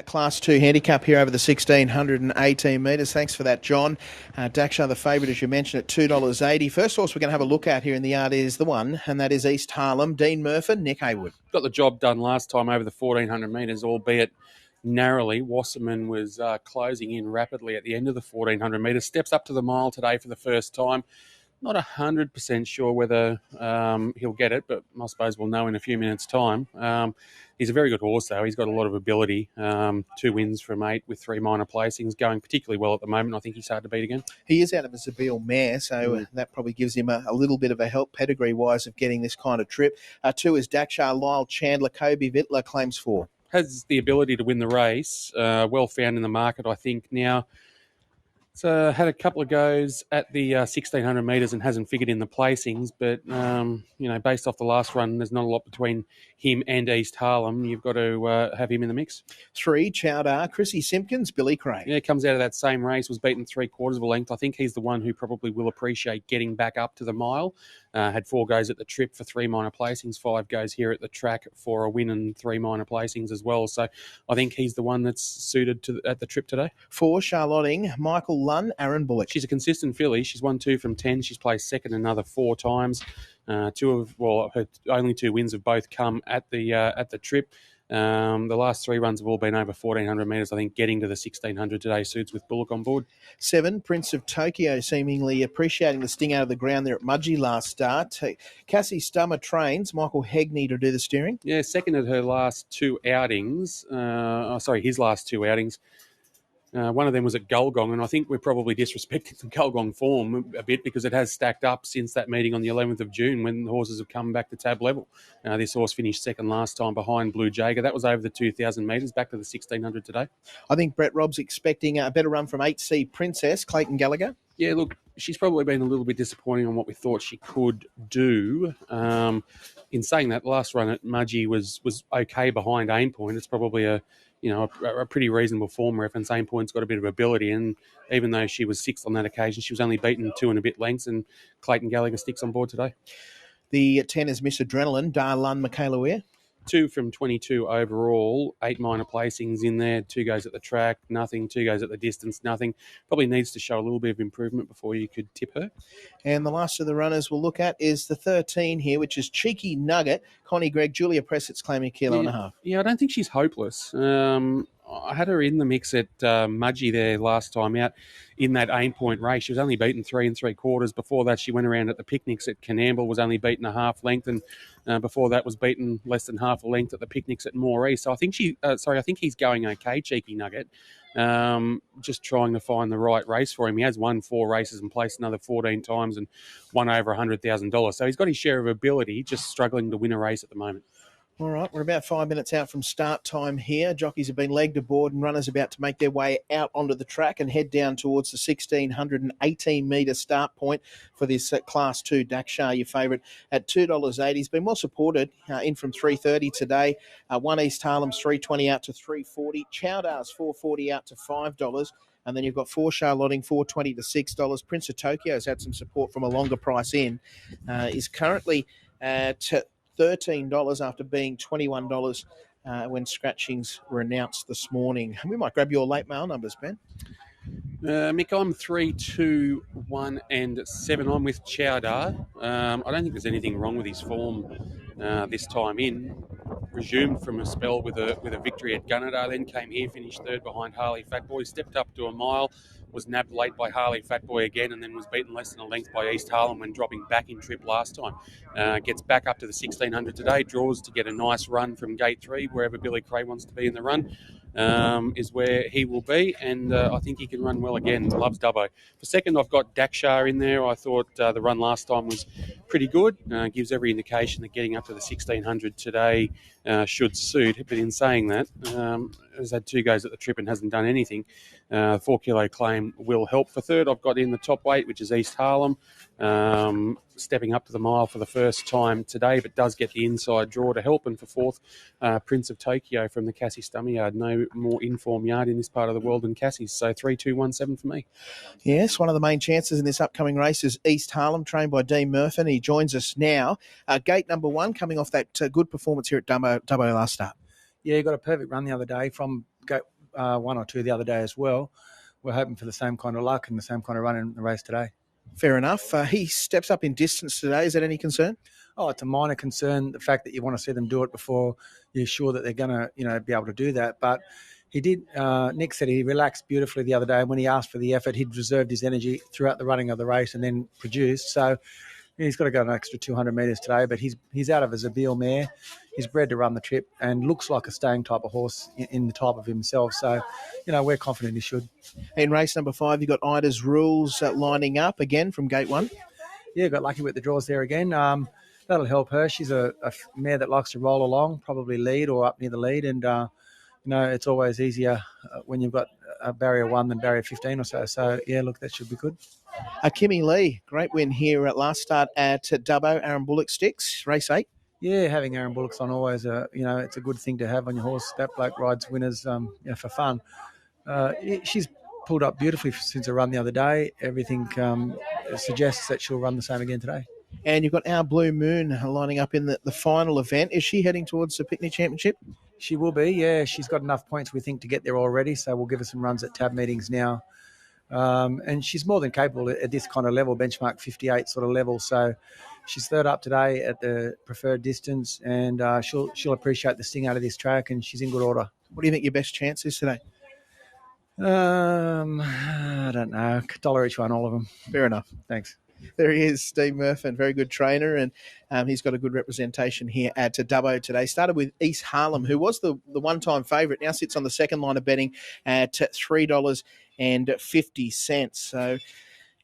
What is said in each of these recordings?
Class 2 handicap here over the 1,618 metres. Thanks for that, John. Daksha, the favourite, as you mentioned, at $2.80. First horse we're going to have a look at here in the yard is the one, and that is East Harlem. Dean Murphy, Nick Haywood. Got the job done last time over the 1,400 metres, albeit narrowly. Wasserman was closing in rapidly at the end of the 1,400 metres. Steps up to the mile today for the first time. Not 100% sure whether he'll get it, but I suppose we'll know in a few minutes' time. He's a very good horse, though. He's got a lot of ability. 2 wins from 8 with 3 minor placings, going particularly well at the moment. I think he's hard to beat again. He is out of a Seville mare, so that probably gives him a little bit of a help pedigree-wise of getting this kind of trip. 2 is Daksha, Lyle Chandler, Kobe Vittler, claims 4. Has the ability to win the race. Well found in the market, I think, now. So had a couple of goes at the 1,600 metres and hasn't figured in the placings, but based off the last run, there's not a lot between him and East Harlem. You've got to have him in the mix. 3, Chowdar, Chrissy Simpkins, Billy Craig. Yeah, comes out of that same race, was beaten 3/4 of a length. I think he's the one who probably will appreciate getting back up to the mile. Had 4 goes at the trip for 3 minor placings, 5 goes here at the track for a win and 3 minor placings as well. So I think he's the one that's suited at the trip today. 4, Charlotting, Michael Lunn, Aaron Bullock. She's a consistent filly. She's won 2 from 10. She's placed second another 4 times. Her only 2 wins have both come at the trip. The last 3 runs have all been over 1,400 metres. I think getting to the 1,600 today suits with Bullock on board. 7, Prince of Tokyo, seemingly appreciating the sting out of the ground there at Mudgee last start. Cassie Stummer trains, Michael Hegney to do the steering. Yeah, second at her last 2 outings. His last 2 outings. One of them was at Gulgong, and I think we're probably disrespecting the Gulgong form a bit because it has stacked up since that meeting on the 11th of June when the horses have come back to tab level. This horse finished second last time behind Blue Jager. That was over the 2,000 metres, back to the 1,600 today. I think Brett Robb's expecting a better run from 8C Princess, Clayton Gallagher. Yeah, look, she's probably been a little bit disappointing on what we thought she could do. In saying that, the last run at Mudgee was okay behind Aim Point. It's probably a pretty reasonable form reference. Aim Point's got a bit of ability, and even though she was 6th on that occasion, she was only beaten 2 and a bit lengths, and Clayton Gallagher sticks on board today. The 10 is Miss Adrenaline, Darlun, Michaela Weir. 2 from 22 overall, 8 minor placings in there, 2 goes at the track, nothing, 2 goes at the distance, nothing. Probably needs to show a little bit of improvement before you could tip her. And the last of the runners we'll look at is the 13 here, which is Cheeky Nugget. Connie Gregg, Julia Pressett's claiming a kilo and a half. Yeah, I don't think she's hopeless. I had her in the mix at Mudgee there last time out in that Aim Point race. She was only beaten 3 3/4. Before that, she went around at the picnics at Canamble, was only beaten a half length, and before that was beaten less than half a length at the picnics at Moree. So I think he's going okay, Cheeky Nugget. Just trying to find the right race for him. He has won 4 races and placed another 14 times and won over $100,000. So he's got his share of ability, just struggling to win a race at the moment. All right, we're about 5 minutes out from start time here. Jockeys have been legged aboard and runners about to make their way out onto the track and head down towards the 1,618-metre start point for this Class 2 Daksha, your favourite, at $2.80. He's been well supported in from $3.30 today. 1 East Harlem's $3.20 out to $3.40. Chowdar's $4.40 out to $5. And then you've got 4 Charlotting, $4.20 to $6. Prince of Tokyo's had some support from a longer price in. Is currently at $13 after being $21 when scratchings were announced this morning. We might grab your late mail numbers, Ben. Mick, I'm 3, 2, 1 and 7. I'm with Chowdar. I don't think there's anything wrong with his form this time in. Resumed from a spell with a victory at Gunnedah, then came here, finished 3rd behind Harley Fatboy, stepped up to a mile, was nabbed late by Harley Fatboy again, and then was beaten less than a length by East Harlem when dropping back in trip last time. Gets back up to the 1,600 today, draws to get a nice run from gate 3, wherever Billy Cray wants to be in the run. Is where he will be, and I think he can run well again. Loves Dubbo. For second, I've got Daksha in there. I thought the run last time was pretty good. Gives every indication that getting up to the 1,600 today should suit. But in saying that, has had 2 goes at the trip and hasn't done anything. 4 kilo claim will help. For third, I've got in the top weight, which is East Harlem. Stepping up to the mile for the first time today, but does get the inside draw to help. And for fourth, Prince of Tokyo from the Cassie Stummer Yard. No more informed yard in this part of the world than Cassie's. So 3, 2, 1, 7 for me. Yes, one of the main chances in this upcoming race is East Harlem, trained by Dean Murphy. He joins us now. Gate number 1, coming off that good performance here at Dubbo last start. Yeah, he got a perfect run the other day from go 1 or 2 the other day as well. We're hoping for the same kind of luck and the same kind of run in the race today. Fair enough. He steps up in distance today. Is that any concern? Oh, it's a minor concern, the fact that you want to see them do it before you're sure that they're going to, be able to do that. But he did, Nick said he relaxed beautifully the other day. When he asked for the effort, he'd reserved his energy throughout the running of the race and then produced. So he's got to go an extra 200 metres today, but he's out of a Zabeel mare. He's bred to run the trip and looks like a staying type of horse in the type of himself. So, we're confident he should. In race number 5, you've got Ida's Rules lining up again from gate 1. Yeah, got lucky with the draws there again. That'll help her. She's a mare that likes to roll along, probably lead or up near the lead. And, it's always easier when you've got a barrier 1 than barrier 15 or so. So, yeah, look, that should be good. Kimmy Lee, great win here at last start at Dubbo. Aaron Bullock sticks, race 8. Yeah, having Aaron Bullocks on always, it's a good thing to have on your horse. That bloke rides winners for fun. She's pulled up beautifully since her run the other day. Everything suggests that she'll run the same again today. And you've got Our Blue Moon lining up in the final event. Is she heading towards the Picnic Championship? She will be, yeah. She's got enough points, we think, to get there already, so we'll give her some runs at tab meetings now. And she's more than capable at this kind of level, benchmark 58 sort of level. So she's third up today at the preferred distance, and she'll appreciate the sting out of this track, and she's in good order. What do you think your best chance is today? I don't know. $1 each one, all of them. Fair enough. Thanks. There he is, Steve Murphin, very good trainer, and he's got a good representation here at Dubbo today. Started with East Harlem, who was the one-time favourite, now sits on the second line of betting at $3.50. So,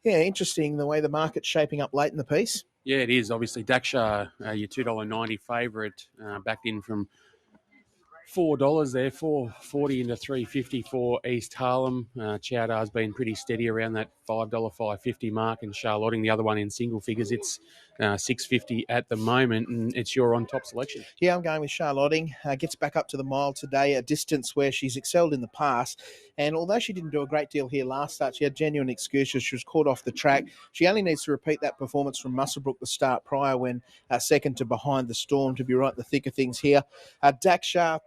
yeah, interesting the way the market's shaping up late in the piece. Yeah, it is. Obviously, Daksha, your $2.90 favourite, backed in from $4 there, $4.40 into $3.50 for East Harlem. Chowdar's been pretty steady around that $5.50 mark, and Charlotting, the other one in single figures, it's $6.50 at the moment, and it's your on-top selection. Yeah, I'm going with Charlotting. Gets back up to the mile today, a distance where she's excelled in the past. And although she didn't do a great deal here last start, she had genuine excuses. She was caught off the track. She only needs to repeat that performance from Muswellbrook the start prior, when second to Behind the Storm, to be right in the thick of things here. Daksha,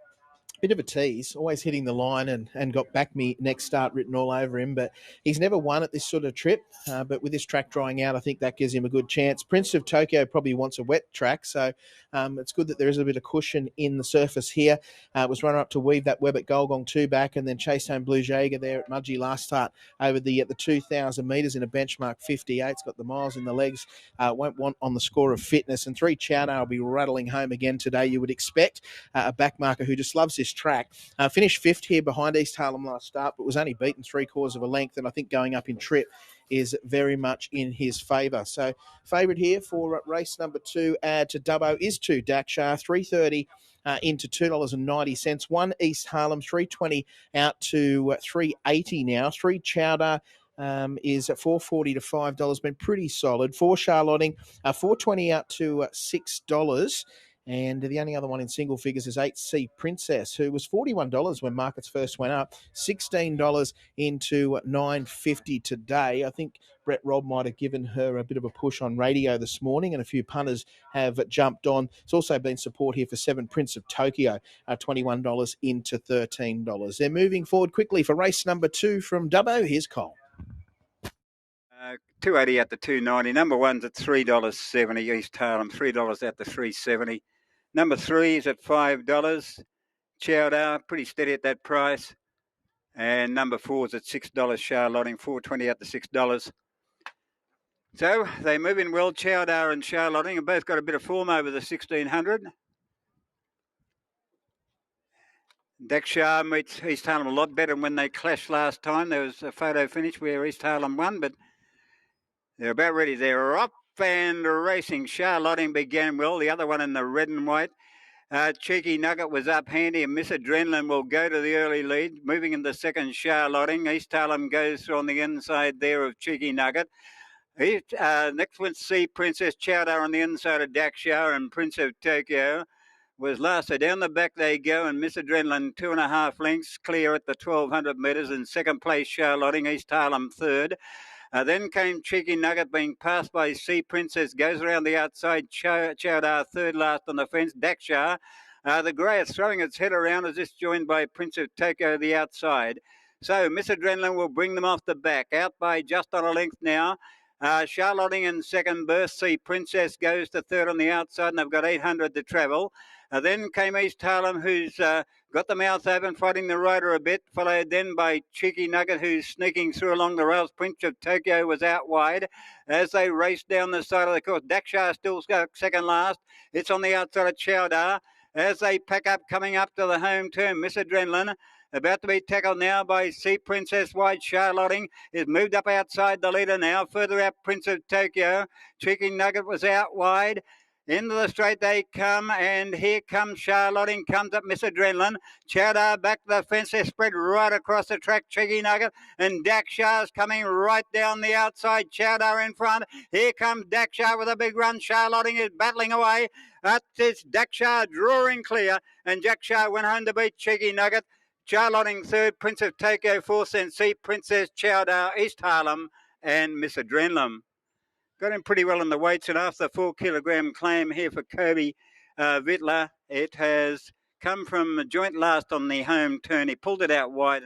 bit of a tease, always hitting the line and got Back Me Next Start written all over him, but he's never won at this sort of trip. But with this track drying out, I think that gives him a good chance. Prince of Tokyo probably wants a wet track, so it's good that there is a bit of cushion in the surface here. It was runner-up to Weave That Web at Golgong 2 back, and then chased home Blue Jaeger there at Mudgee last start over the 2,000 metres in a benchmark 58. It's got the miles in the legs, won't want on the score of fitness, and 3 Chowder will be rattling home again today, you would expect. A backmarker who just loves this track. Finished 5th here behind East Harlem last start, but was only beaten 3/4 of a length, and I think going up in trip is very much in his favour. So favourite here for race number 2 to Dubbo is 2 Daksha, $3.30 into $2.90. 1 East Harlem, $3.20 out to $3.80 now. 3 Chowder is at $4.40 to $5, been pretty solid. 4 Charlotting, $4.20 out to $6. And the only other one in single figures is 8C Princess, who was $41 when markets first went up, $16 into $9.50 today. I think Brett Robb might have given her a bit of a push on radio this morning, and a few punters have jumped on. It's also been support here for 7 Prince of Tokyo, $21 into $13. They're moving forward quickly for race number 2 from Dubbo. Here's Cole. $2.80 at the $2.90. Number 1's at $3.70. East Harlem, $3 at the $3.70. Number 3 is at $5. Chowder, pretty steady at that price. And number 4 is at $6. Charlotting, $4.20 at the $6. So they move in well. Chowder and Charlotting have both got a bit of form over the 1600. Daksha meets East Harlem a lot better than when they clashed last time. There was a photo finish where East Harlem won, but they're about ready. They're up and racing. Charlotting began well. The other one in the red and white. Cheeky Nugget was up handy, and Miss Adrenaline will go to the early lead. Moving in the second, Charlotting. East Harlem goes on the inside there of Cheeky Nugget. Next one's C Princess. Chowder on the inside of Daksha, and Prince of Tokyo was last. So down the back they go, and Miss Adrenaline 2.5 lengths clear at the 1,200 metres. In second place, Charlotting. East Harlem third. Then came Cheeky Nugget, being passed by Sea Princess, goes around the outside. Chowder third last on the fence. Daksha The grey is throwing its head around as this joined by Prince of Tokyo the outside. So Miss Adrenaline will bring them off the back. Out by just on a length now. Charlotting in second berth. See Princess goes to third on the outside, and they've got 800 to travel. Then came East Harlem, who's got the mouth open, fighting the rider a bit, followed then by Cheeky Nugget, who's sneaking through along the rails. Prince of Tokyo was out wide as they raced down the side of the course. Daksha still second last. It's on the outside of Chowdar as they pack up, coming up to the home turn. Miss Adrenaline about to be tackled now by Sea Princess White. Charlotting is moved up outside the leader now. Further out, Prince of Tokyo. Cheeky Nugget was out wide. Into the straight they come, and here comes Charlotting, comes up Miss Adrenaline. Chowdar back to the fence, they spread right across the track. Cheeky Nugget and Daksha's coming right down the outside. Chowdar in front. Here comes Daksha with a big run. Charlotting is battling away. It's Daksha drawing clear, and Daksha went home to beat Cheeky Nugget. Charlotting third, Prince of Tokyo fourth, and Sea Princess, Chowdar, East Harlem, and Miss Adrenaline. Got him pretty well in the weights, and after the 4 kilogram claim here for Kobe Vittler, it has come from a joint last on the home turn. He pulled it out wide.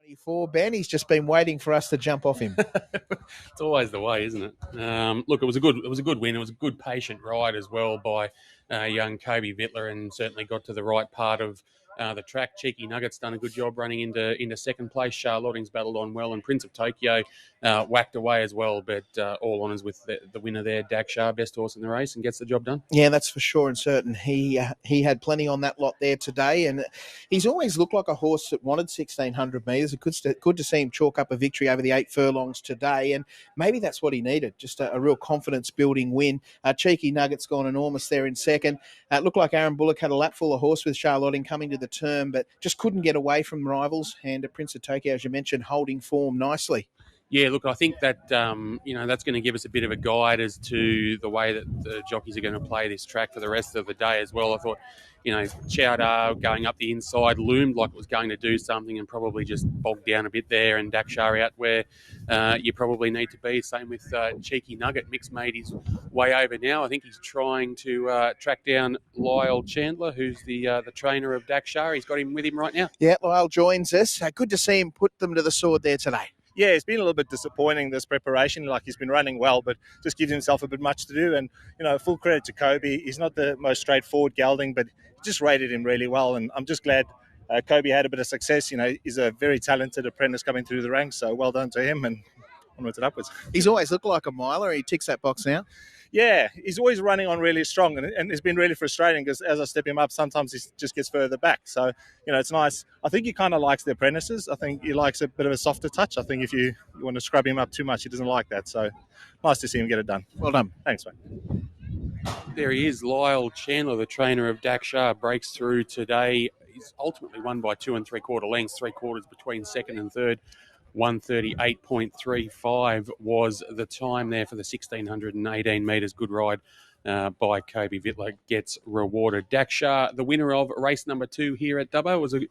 24, Ben, he's just been waiting for us to jump off him. It's always the way, isn't it? Look, it was a good win. It was a good patient ride as well by young Kobe Vittler, and certainly got to the right part of the track. Cheeky Nugget's done a good job running into second place. Charlotting's battled on well, and Prince of Tokyo whacked away as well. But all honours with the winner there, Daksha, best horse in the race, and gets the job done. Yeah, that's for sure and certain. He had plenty on that lot there today, and he's always looked like a horse that wanted 1,600 metres. It's good to see him chalk up a victory over the 8 furlongs today, and maybe that's what he needed, just a real confidence-building win. Cheeky Nugget's gone enormous there in second. It looked like Aaron Bullock had a lap full of horse with Charlotting coming to the turn, but just couldn't get away from rivals. And Prince of Tokyo, as you mentioned, holding form nicely. Yeah, look, I think that that's going to give us a bit of a guide as to the way that the jockeys are going to play this track for the rest of the day as well. I thought, Chowdar going up the inside loomed like it was going to do something and probably just bogged down a bit there, and Daksha out where you probably need to be. Same with Cheeky Nugget. Mick's made his way over now. I think he's trying to track down Lyle Chandler, who's the trainer of Daksha. He's got him with him right now. Yeah, Lyle joins us. Good to see him put them to the sword there today. Yeah, it's been a little bit disappointing, this preparation. Like, he's been running well, but just gives himself a bit much to do. And, full credit to Kobe. He's not the most straightforward gelding, but just rated him really well. And I'm just glad Kobe had a bit of success. He's a very talented apprentice coming through the ranks. So well done to him, and onwards and upwards. He's always looked like a miler. He ticks that box now. Yeah, he's always running on really strong, and it's been really frustrating because as I step him up, sometimes he just gets further back. So, it's nice. I think he kind of likes the apprentices. I think he likes a bit of a softer touch. I think if you want to scrub him up too much, he doesn't like that. So, nice to see him get it done. Well done. Thanks, mate. There he is, Lyle Chandler, the trainer of Daksha, breaks through today. He's ultimately won by 2 3/4 lengths, 3/4 between second and third. 138.35 was the time there for the 1,618 metres. Good ride by Kobe Vittler, gets rewarded. Daksha, the winner of race number 2 here at Dubbo, was a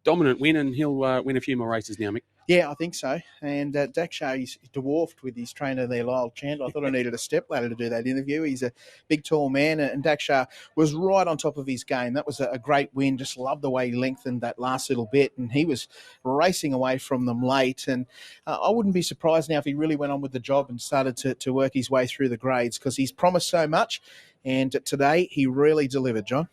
dominant win, and he'll win a few more races now, Mick. Yeah, I think so. And Daksha, he's dwarfed with his trainer there, Lyle Chandler. I thought I needed a stepladder to do that interview. He's a big, tall man, and Daksha was right on top of his game. That was a great win. Just loved the way he lengthened that last little bit, and he was racing away from them late. And I wouldn't be surprised now if he really went on with the job and started to work his way through the grades, because he's promised so much. And today he really delivered, John.